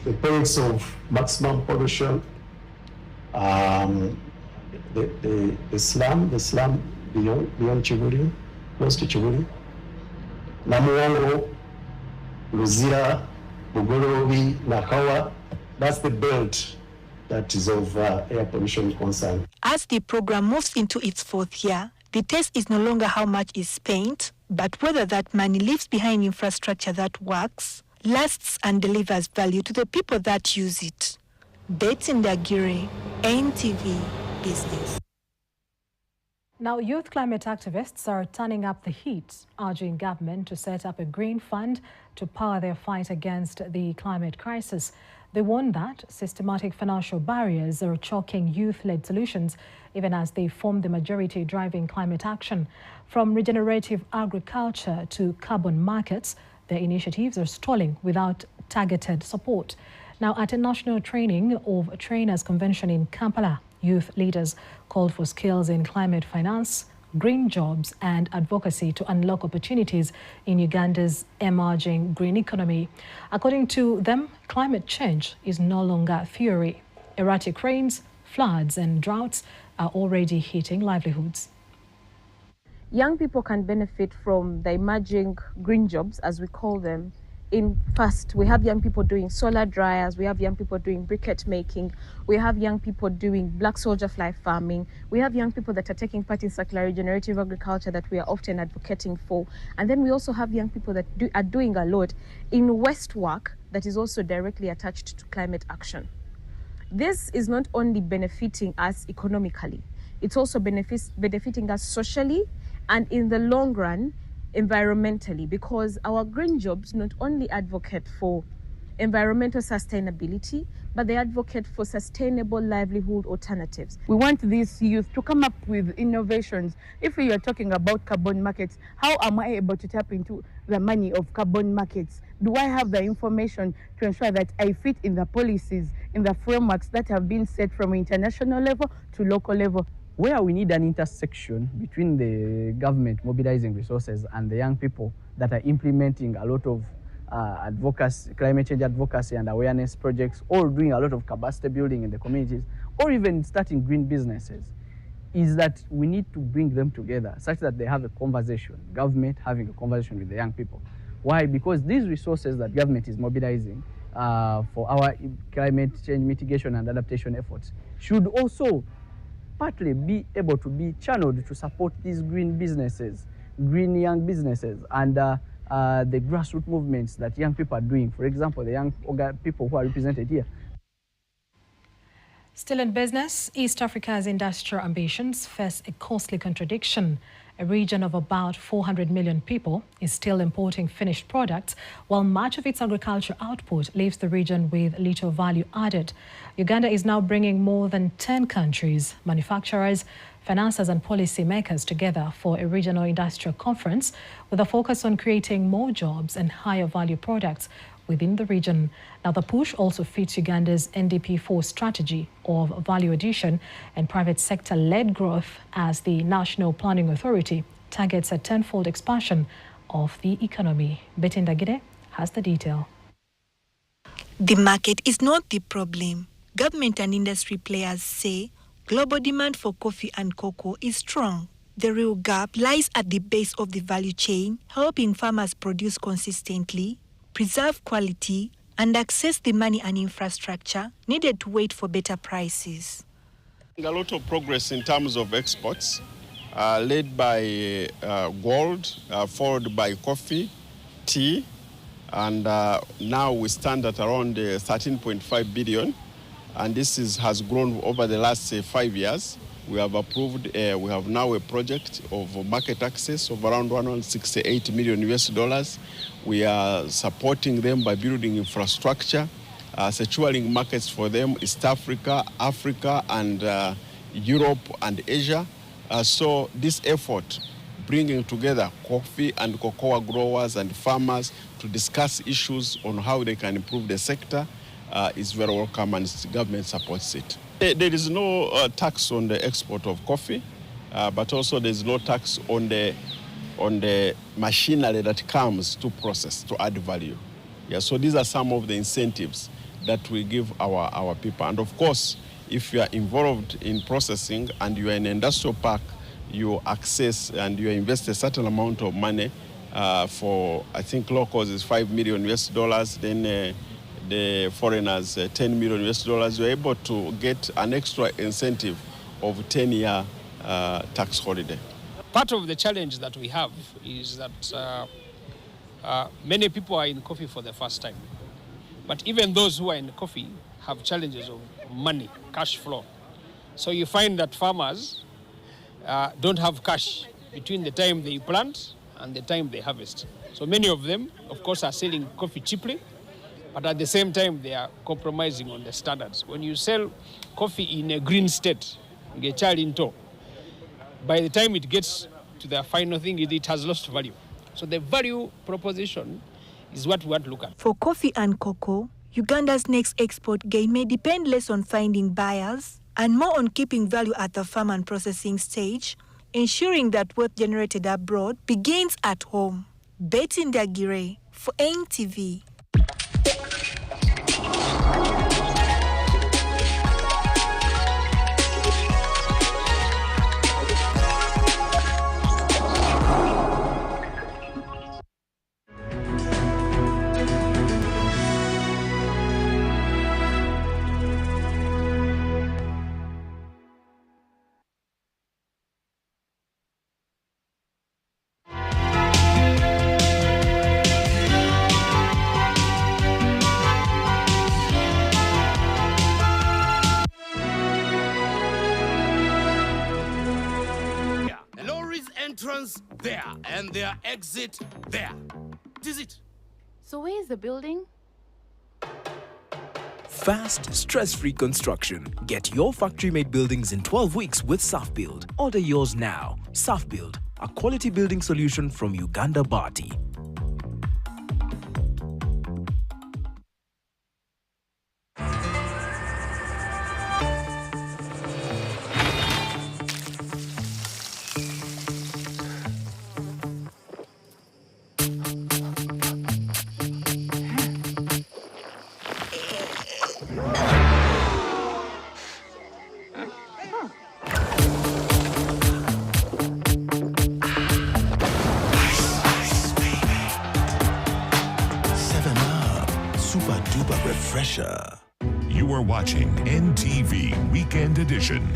the points of maximum pollution, the slum beyond Chibuli, close to Chibuli, Namuongo, Luzira, Bugolobi, Nakawa, that's the belt that is of air pollution concern. As the program moves into its 4th year, the test is no longer how much is spent, but whether that money leaves behind infrastructure that works, lasts and delivers value to the people that use it. Betty Ndagide, NTV Business. Now, youth climate activists are turning up the heat, urging government to set up a green fund to power their fight against the climate crisis. They warn that systematic financial barriers are choking youth-led solutions, even as they form the majority driving climate action. From regenerative agriculture to carbon markets, their initiatives are stalling without targeted support. Now, at a national training of trainers convention in Kampala, youth leaders called for skills in climate finance, green jobs and advocacy to unlock opportunities in Uganda's emerging green economy. According to them, climate change is no longer theory. Erratic rains, floods and droughts are already hitting livelihoods. Young people can benefit from the emerging green jobs, as we call them. First, we have young people doing solar dryers, we have young people doing briquette making, we have young people doing black soldier fly farming, we have young people that are taking part in circular regenerative agriculture that we are often advocating for, and then we also have young people that are doing a lot in waste work that is also directly attached to climate action. This is not only benefiting us economically, it's also benefiting us socially and in the long run, environmentally, because our green jobs not only advocate for environmental sustainability, but they advocate for sustainable livelihood alternatives. We want these youth to come up with innovations. If we are talking about carbon markets, how am I able to tap into the money of carbon markets? Do I have the information to ensure that I fit in the policies, in the frameworks that have been set from international level to local level? Where we need an intersection between the government mobilizing resources and the young people that are implementing a lot of advocacy, climate change advocacy and awareness projects, or doing a lot of capacity building in the communities, or even starting green businesses, is that we need to bring them together such that they have a conversation, government having a conversation with the young people. Why? Because these resources that government is mobilizing for our climate change mitigation and adaptation efforts should also partly be able to be channeled to support these green businesses, green young businesses, and the grassroots movements that young people are doing. For example, the young people who are represented here. Still in business, East Africa's industrial ambitions face a costly contradiction. A region of about 400 million people is still importing finished products, while much of its agriculture output leaves the region with little value added. Uganda is now bringing more than 10 countries, manufacturers, financiers and policy makers together for a regional industrial conference with a focus on creating more jobs and higher value products within the region. Now, the push also fits Uganda's NDP4 strategy of value addition and private sector-led growth as the National Planning Authority targets a tenfold expansion of the economy. Betty Ndagide has the detail. The market is not the problem. Government and industry players say global demand for coffee and cocoa is strong. The real gap lies at the base of the value chain, helping farmers produce consistently, preserve quality, and access the money and infrastructure needed to wait for better prices. A lot of progress in terms of exports, led by gold, followed by coffee, tea, and now we stand at around 13.5 billion, and this has grown over the last 5 years. We have approved, we have now a project of market access of around $168 million US. We are supporting them by building infrastructure, securing markets for them, East Africa, Africa, and Europe and Asia. So this effort, bringing together coffee and cocoa growers and farmers to discuss issues on how they can improve the sector, is very welcome, and the government supports it. There is no tax on the export of coffee, but also there is no tax on the machinery that comes to process, to add value. Yeah, so these are some of the incentives that we give our people. And of course, if you are involved in processing and you are in an industrial park, you access and you invest a certain amount of money for, I think locals is $5 million US, then the foreigners $10 million US. You're able to get an extra incentive of 10-year tax holiday. Part of the challenge that we have is that many people are in coffee for the first time. But even those who are in coffee have challenges of money, cash flow. So you find that farmers don't have cash between the time they plant and the time they harvest. So many of them, of course, are selling coffee cheaply, but at the same time, they are compromising on the standards. When you sell coffee in a green state, by the time it gets to the final thing, it has lost value. So the value proposition is what we want to look at. For coffee and cocoa, Uganda's next export gain may depend less on finding buyers and more on keeping value at the farm and processing stage, ensuring that wealth generated abroad begins at home. Betty Ndagire for NTV. Entrance there and their exit there. This is it. So where is the building? Fast, stress-free construction. Get your factory-made buildings in 12 weeks with SafBuild. Order yours now. SafBuild, a quality building solution from Uganda Bati. You are watching NTV Weekend Edition.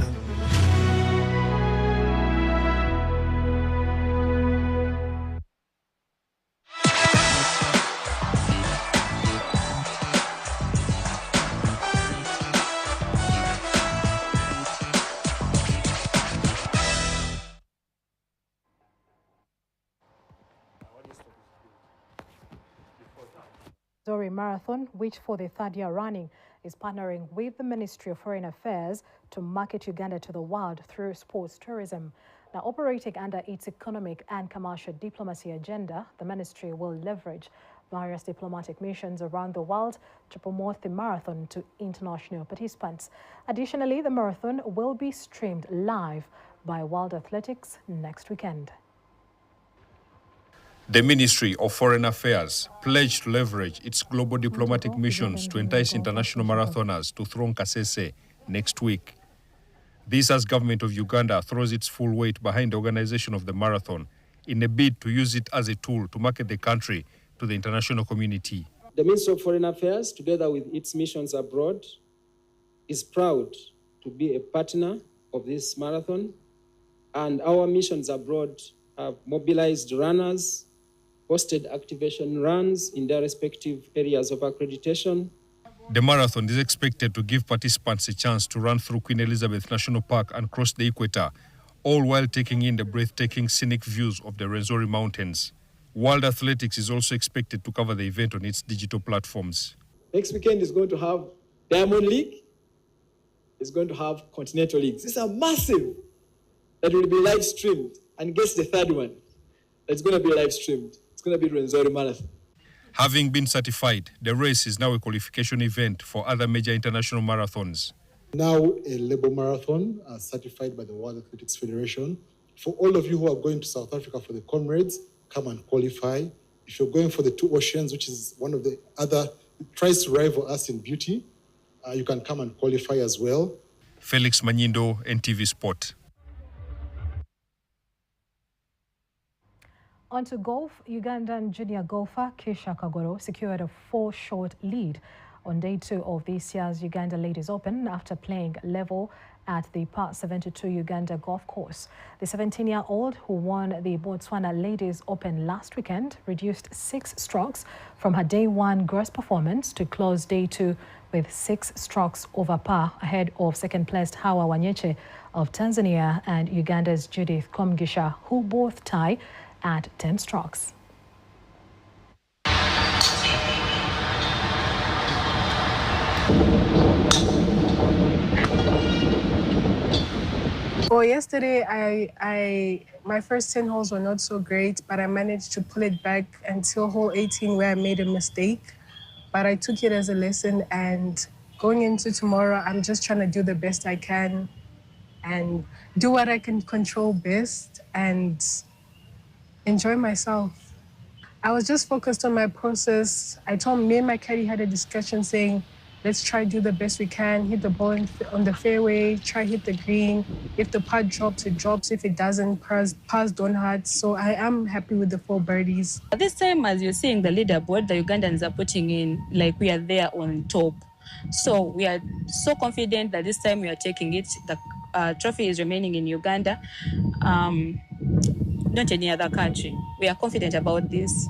Zori Marathon, which for the third year running is partnering with the Ministry of Foreign Affairs to market Uganda to the world through sports tourism. Now, operating under its economic and commercial diplomacy agenda, the ministry will leverage various diplomatic missions around the world to promote the marathon to international participants. Additionally, the marathon will be streamed live by World Athletics next weekend. The Ministry of Foreign Affairs pledged to leverage its global diplomatic missions to entice international marathoners to throng Kasese next week. This as government of Uganda throws its full weight behind the organization of the marathon in a bid to use it as a tool to market the country to the international community. The Ministry of Foreign Affairs, together with its missions abroad, is proud to be a partner of this marathon, and our missions abroad have mobilized runners, hosted activation runs in their respective areas of accreditation. The marathon is expected to give participants a chance to run through Queen Elizabeth National Park and cross the equator, all while taking in the breathtaking scenic views of the Rwenzori Mountains. World Athletics is also expected to cover the event on its digital platforms. Next weekend is going to have Diamond League, it's going to have Continental Leagues. These are massive, that will be live streamed. And guess the third one, it's going to be live streamed. It's going to be Rwenzori Marathon. Having been certified, the race is now a qualification event for other major international marathons. Now a label marathon certified by the World Athletics Federation. For all of you who are going to South Africa for the Comrades, come and qualify. If you're going for the Two Oceans, which is one of the other, tries to rival us in beauty, you can come and qualify as well. Felix Manyindo, NTV Sport. On to golf, Ugandan junior golfer Keisha Kagoro secured a 4-shot lead on day 2 of this year's Uganda Ladies Open after playing level at the Part 72 Uganda golf course. The 17-year-old who won the Botswana Ladies Open last weekend reduced 6 strokes from her day 1 gross performance to close day 2 with 6 strokes over par ahead of second-placed Hawa Wanyeche of Tanzania and Uganda's Judith Komgisha, who both tie at 10 strokes. Well, yesterday my first 10 holes were not so great, but I managed to pull it back until hole 18 where I made a mistake. But I took it as a lesson, and going into tomorrow, I'm just trying to do the best I can and do what I can control best and enjoy myself. I was just focused on my process. I told me and my caddy had a discussion saying, let's try do the best we can, hit the ball on the fairway, try hit the green. If the putt drops, it drops. If it doesn't, pars don't hurt. So I am happy with the 4 birdies. This time, as you're seeing the leaderboard, the Ugandans are putting in, like we are there on top. So we are so confident that this time we are taking it. The trophy is remaining in Uganda. Not any other country. We are confident about this.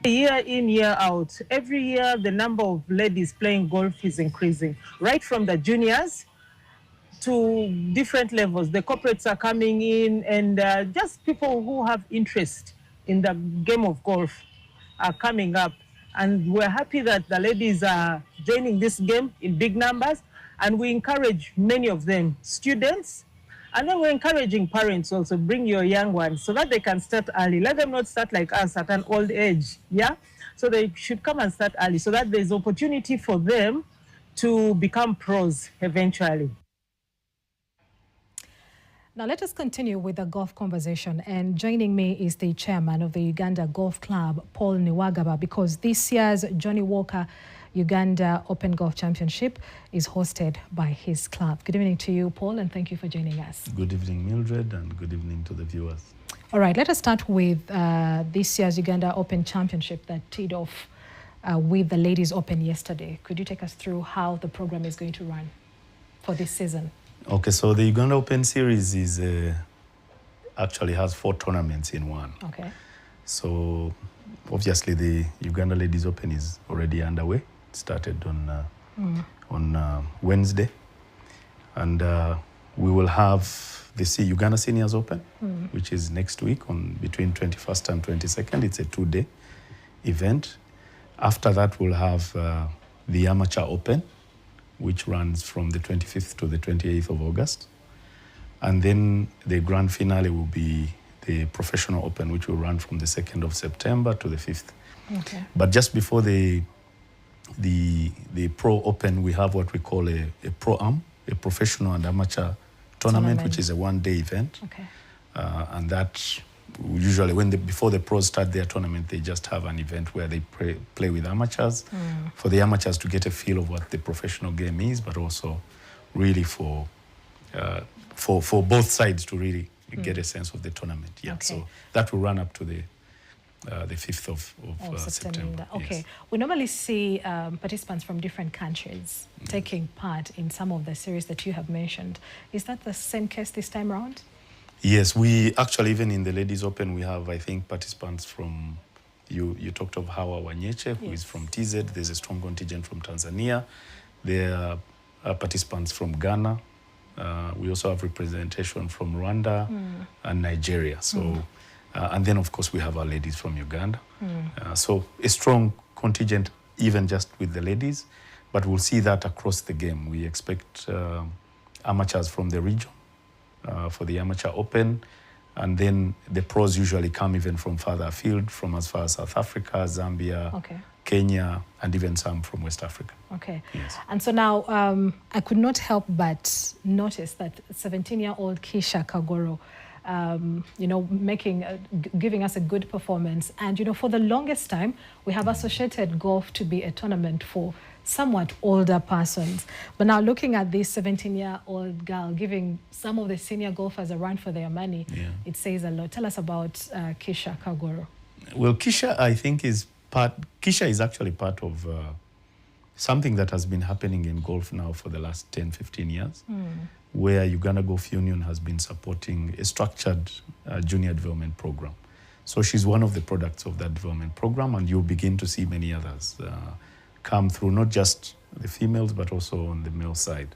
Year in, year out, every year the number of ladies playing golf is increasing, right from the juniors to different levels. The corporates are coming in, and just people who have interest in the game of golf are coming up. And we're happy that the ladies are joining this game in big numbers. And we encourage many of them, students, and then we're encouraging parents also, bring your young ones so that they can start early. Let them not start like us at an old age, yeah? So they should come and start early so that there's opportunity for them to become pros eventually. Now let us continue with the golf conversation, and joining me is the chairman of the Uganda Golf Club, Paul Niwagaba, because this year's Johnny Walker Uganda Open Golf Championship is hosted by his club. Good evening to you, Paul, and thank you for joining us. Good evening, Mildred, and good evening to the viewers. All right, let us start with this year's Uganda Open Championship that teed off with the Ladies Open yesterday. Could you take us through how the program is going to run for this season? Okay, so the Uganda Open Series is actually has 4 tournaments in one. Okay. So obviously the Uganda Ladies Open is already underway. It started on Wednesday, and we will have the Uganda Seniors Open, which is next week on between 21st and 22nd. It's a 2-day event. After that, we'll have the Amateur Open, which runs from the 25th to the 28th of August. And then the grand finale will be the Professional Open, which will run from the 2nd of September to the 5th. Okay. But just before the Pro Open, we have what we call a Pro-Am, a professional and amateur tournament, which is a 1-day event. Okay. And that usually before the pros start their tournament, they just have an event where they play with amateurs, for the amateurs to get a feel of what the professional game is, but also really for both sides to really get a sense of the tournament. Yeah, Okay. so that will run up to the 5th of September. Okay. Yes. We normally see participants from different countries taking part in some of the series that you have mentioned. Is that the same case this time around? Yes, we actually, even in the Ladies Open, we have, I think, participants from, you talked of Hawa Wanyeche, who is from TZ. There's a strong contingent from Tanzania. There are participants from Ghana. We also have representation from Rwanda and Nigeria. So, and then, of course, we have our ladies from Uganda. So a strong contingent, even just with the ladies, but we'll see that across the game. We expect amateurs from the region for the Amateur Open, and then the pros usually come even from further afield, from as far as South Africa, Zambia, Kenya, and even some from West Africa. Okay. Yes. And so now I could not help but notice that 17-year-old Kisha Kagoro, giving us a good performance. And, for the longest time, we have associated golf to be a tournament for somewhat older persons. But now looking at this 17-year-old girl giving some of the senior golfers a run for their money, it says a lot. Tell us about Kisha Kagoro. Well, Kisha, I think, Kisha is actually part of something that has been happening in golf now for the last 10, 15 years, where Uganda Golf Union has been supporting a structured junior development program. So she's one of the products of that development program, and you'll begin to see many others come through, not just the females, but also on the male side,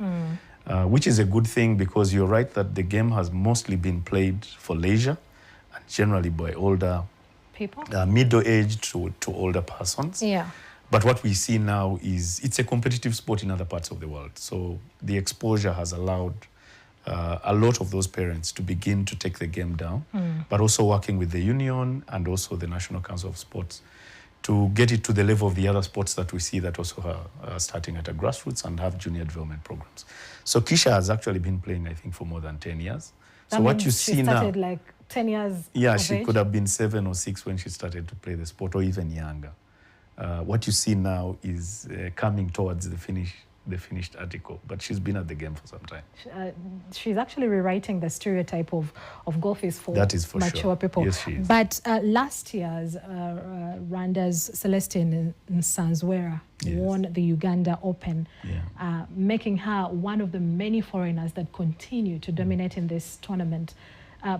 which is a good thing, because you're right that the game has mostly been played for leisure and generally by older people, middle-aged to older persons. Yeah. But what we see now is it's a competitive sport in other parts of the world. So the exposure has allowed a lot of those parents to begin to take the game down, but also working with the union and also the National Council of Sports to get it to the level of the other sports that we see that also are starting at a grassroots and have junior development programs. So Kisha has actually been playing, I think, for more than 10 years. So what you see now... She started like 10 years she age? could have been 7 or 6 when she started to play the sport, or even younger. What you see now is coming towards the finished article, but she's been at the game for some time. She's actually rewriting the stereotype of golf is for mature people. Yes, she is. But last year's Rwanda's Celestine Nsanzwera won the Uganda Open, making her one of the many foreigners that continue to dominate in this tournament.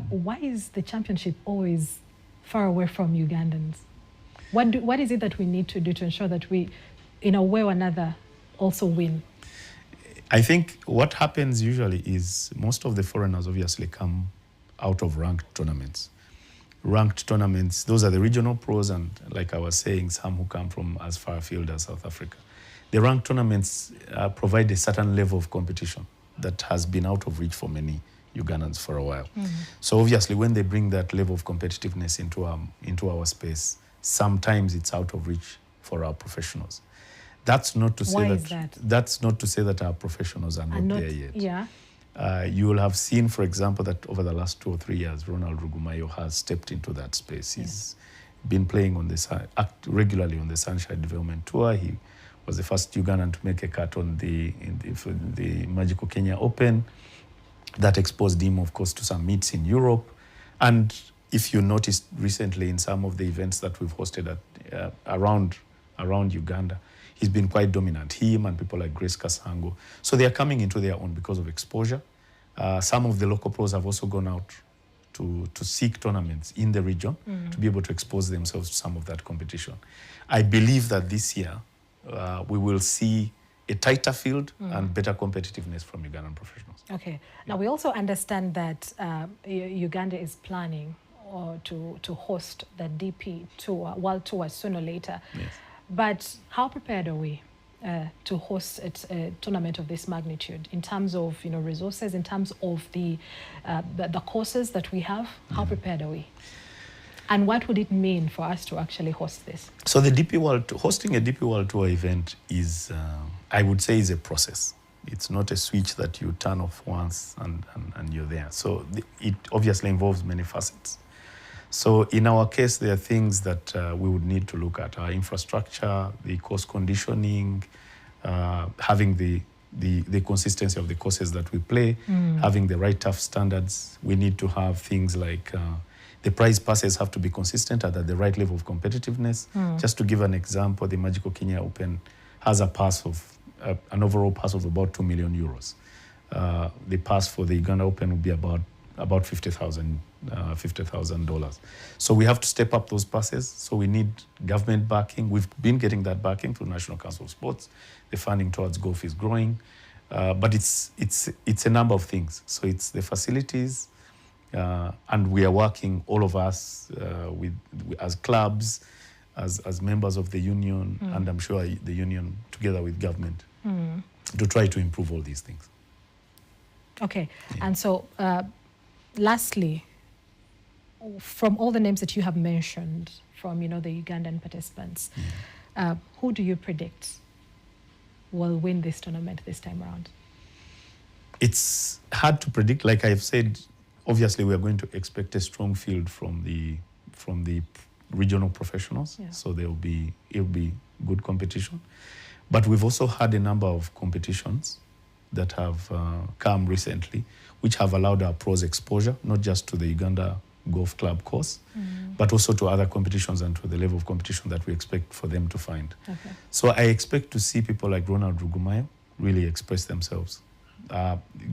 Why is the championship always far away from Ugandans? What is it that we need to do to ensure that we, in a way or another, also win? I think what happens usually is most of the foreigners obviously come out of ranked tournaments. ranked tournaments. Those are the regional pros, and like I was saying, some who come from as far afield as South Africa. The ranked tournaments provide a certain level of competition that has been out of reach for many Ugandans for a while. So obviously, when they bring that level of competitiveness into our space, sometimes it's out of reach for our professionals. That's not to say Why that, is that? That's not to say that our professionals are not there yet. Yeah. You will have seen, for example, that over the last 2 or 3 years, Ronald Rugumayo has stepped into that space. He's been playing on regularly on the Sunshine Development Tour. He was the first Ugandan to make a cut on the Magical Kenya Open. That exposed him, of course, to some meets in Europe. And if you noticed recently in some of the events that we've hosted at, around Uganda, he's been quite dominant, him and people like Grace Kasango. So they are coming into their own because of exposure. Some of the local pros have also gone out to seek tournaments in the region to be able to expose themselves to some of that competition. I believe that this year we will see a tighter field and better competitiveness from Ugandan professionals. Okay. Now, we also understand that Uganda is planning to host the DP Tour, World Tour, sooner or later. Yes. But how prepared are we to host a tournament of this magnitude in terms of resources, in terms of the courses that we have? How prepared are we? And what would it mean for us to actually host this? So hosting a DP World Tour event is, I would say, is a process. It's not a switch that you turn off once and you're there. So it obviously involves many facets. So in our case, there are things that we would need to look at: our infrastructure, the course conditioning, having the consistency of the courses that we play, having the right tough standards. We need to have things like the prize passes have to be consistent at the right level of competitiveness. Just to give an example, the Magical Kenya Open has a pass of an overall pass of about 2 million euros. The pass for the Uganda Open will be about $50,000. So we have to step up those passes. So we need government backing. We've been getting that backing through National Council of Sports. The funding towards golf is growing, but it's a number of things. So it's the facilities, and we are working, all of us, as clubs, as members of the union, and I'm sure the union together with government, to try to improve all these things. Okay, and so lastly, from all the names that you have mentioned, from the Ugandan participants, who do you predict will win this tournament this time around? It's hard to predict. Like I've said, obviously we are going to expect a strong field from the regional professionals. So it'll be good competition. But we've also had a number of competitions that have come recently, which have allowed our pros exposure, not just to the Uganda Golf Club course, but also to other competitions and to the level of competition that we expect for them to find. Okay. So I expect to see people like Ronald Rugumayo really express themselves,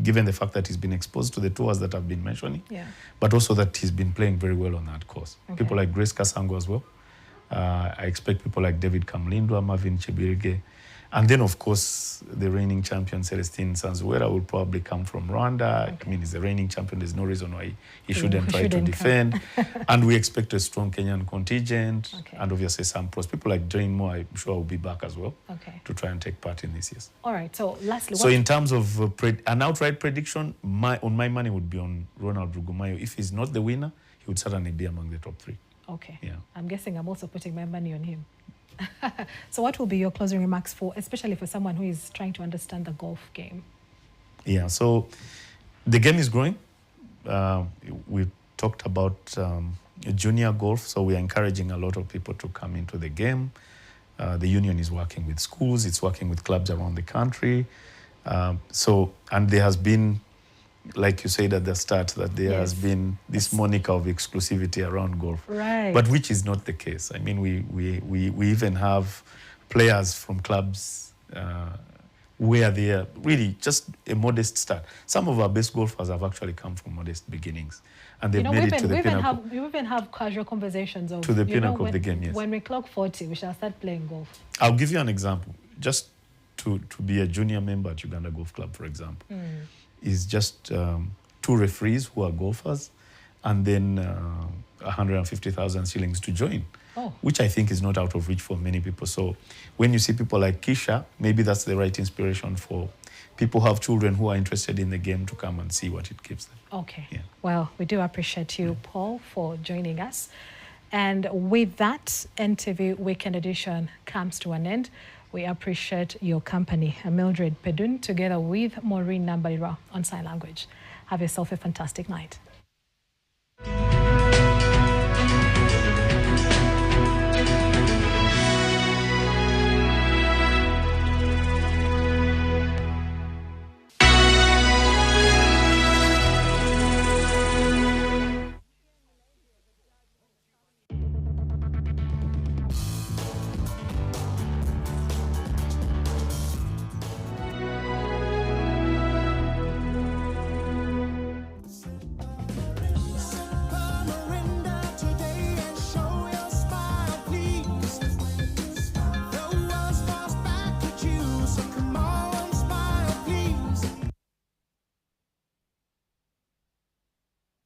given the fact that he's been exposed to the tours that I've been mentioning, but also that he's been playing very well on that course. Okay. People like Grace Kasango as well. I expect people like David Kamlindwa, Marvin Chebirige, and then, of course, the reigning champion, Celestine Sanzuera, will probably come from Rwanda. Okay. I mean, he's the reigning champion. There's no reason why he shouldn't try to defend. And we expect a strong Kenyan contingent, and obviously some pros. People like Jane Moore, I'm sure, will be back as well to try and take part in this year. All right, so lastly... So in terms of an outright prediction, on my money would be on Ronald Rugumayo. If he's not the winner, he would certainly be among the top 3. Okay. Yeah. I'm guessing I'm also putting my money on him. So what will be your closing remarks especially for someone who is trying to understand the golf game? Yeah, so the game is growing. We talked about junior golf, so we are encouraging a lot of people to come into the game. The union is working with schools, it's working with clubs around the country. And there has been, like you said at the start, that there has been this moniker of exclusivity around golf, but which is not the case. I mean, we even have players from clubs where they are really just a modest start. Some of our best golfers have actually come from modest beginnings, and they've made it to the pinnacle. We even have casual conversations of, to the pinnacle of the game. Yes. When we clock 40, we shall start playing golf. I'll give you an example. Just to be a junior member at Uganda Golf Club, for example, is just 2 referees who are golfers, and then 150,000 shillings to join, which I think is not out of reach for many people. So when you see people like Kisha, maybe that's the right inspiration for people who have children who are interested in the game to come and see what it gives them. Okay. Yeah. Well, we do appreciate you, Paul, for joining us. And with that, NTV Weekend Edition comes to an end. We appreciate your company, Mildred Pedun, together with Maureen Nambalira on Sign Language. Have yourself a fantastic night.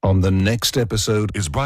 On the next episode is brought